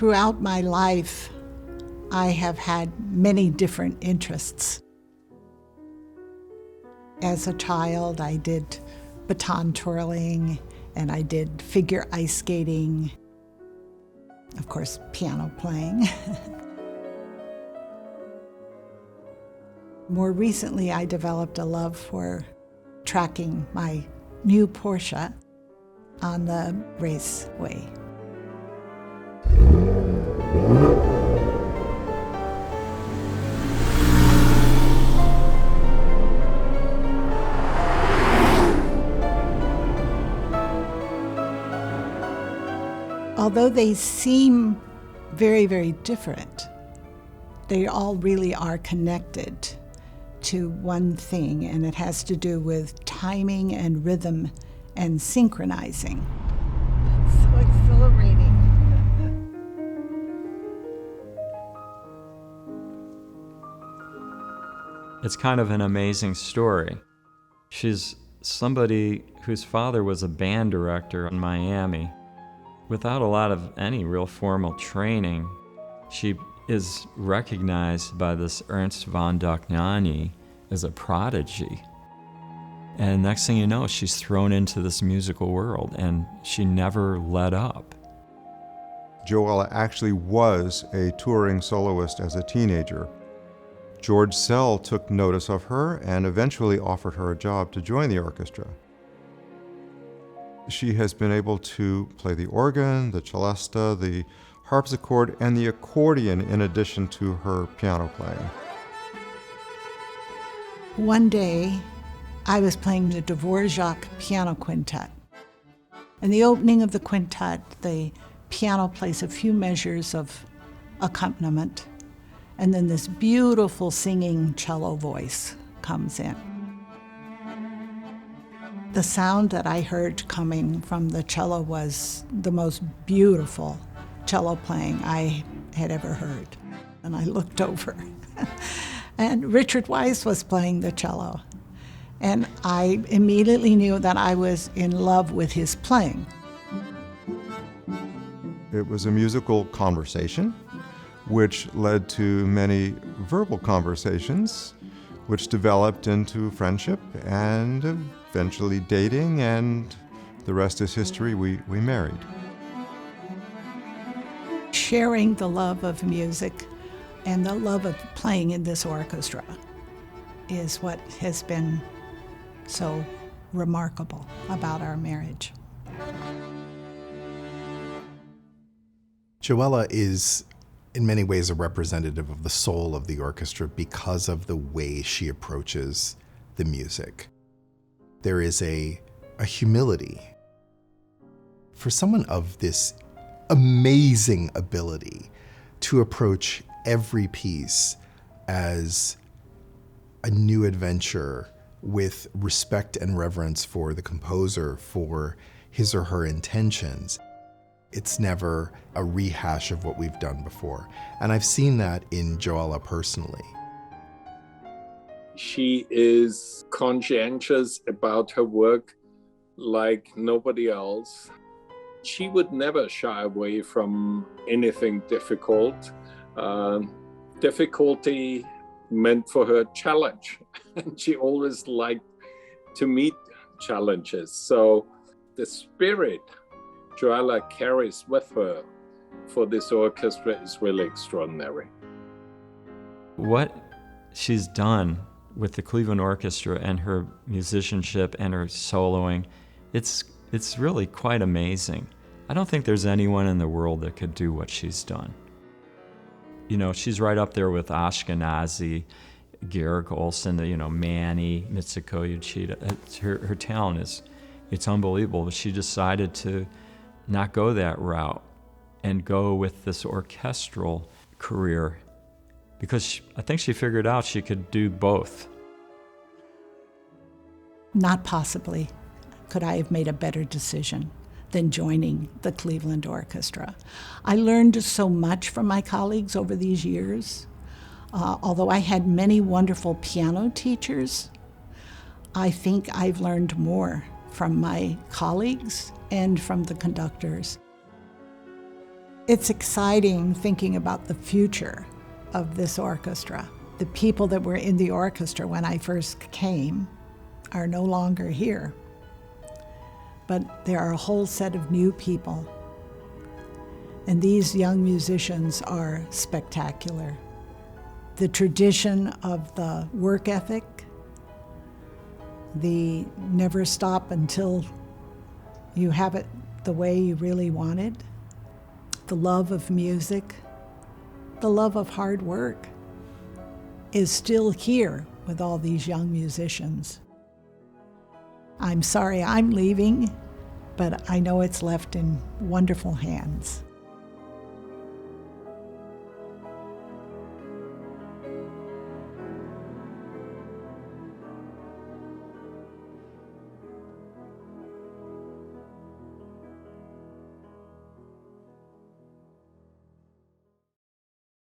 Throughout my life, I have had many different interests. As a child, I did baton twirling, and I did figure ice skating, of course, piano playing. More recently, I developed a love for tracking my new Porsche on the raceway. Although they seem very, very different, they all really are connected to one thing, and it has to do with timing and rhythm and synchronizing. It's so exhilarating. It's kind of an amazing story. She's somebody whose father was a band director in Miami. Without a lot of any real formal training, she is recognized by this Ernst von Dohnanyi as a prodigy. And next thing you know, she's thrown into this musical world, and she never let up. Joela actually was a touring soloist as a teenager. George Szell took notice of her and eventually offered her a job to join the orchestra. She has been able to play the organ, the celesta, the harpsichord, and the accordion in addition to her piano playing. One day, I was playing the Dvorak piano quintet. In the opening of the quintet, the piano plays a few measures of accompaniment, and then this beautiful singing cello voice comes in. The sound that I heard coming from the cello was the most beautiful cello playing I had ever heard. And I looked over, and Richard Weiss was playing the cello. And I immediately knew that I was in love with his playing. It was a musical conversation, which led to many verbal conversations, which developed into friendship and eventually dating, and the rest is history. We married. Sharing the love of music and the love of playing in this orchestra is what has been so remarkable about our marriage. Joela is in many ways a representative of the soul of the orchestra because of the way she approaches the music. There is a humility. For someone of this amazing ability to approach every piece as a new adventure with respect and reverence for the composer, for his or her intentions, it's never a rehash of what we've done before. And I've seen that in Joela personally. She is conscientious about her work like nobody else. She would never shy away from anything difficult. Difficulty meant for her challenge. And she always liked to meet challenges. So the spirit Joela carries with her for this orchestra is really extraordinary. What she's done with the Cleveland Orchestra and her musicianship and her soloing, it's really quite amazing. I don't think there's anyone in the world that could do what she's done. You know, she's right up there with Ashkenazi, Garrick Olson, Manny, Mitsuko Uchida. Her talent it's unbelievable. But she decided to not go that route and go with this orchestral career because I think she figured out she could do both. Not possibly could I have made a better decision than joining the Cleveland Orchestra. I learned so much from my colleagues over these years. Although I had many wonderful piano teachers, I think I've learned more from my colleagues and from the conductors. It's exciting thinking about the future of this orchestra. The people that were in the orchestra when I first came are no longer here. But there are a whole set of new people. And these young musicians are spectacular. The tradition of the work ethic, the never stop until you have it the way you really want it, the love of music, the love of hard work is still here with all these young musicians. I'm sorry I'm leaving, but I know it's left in wonderful hands.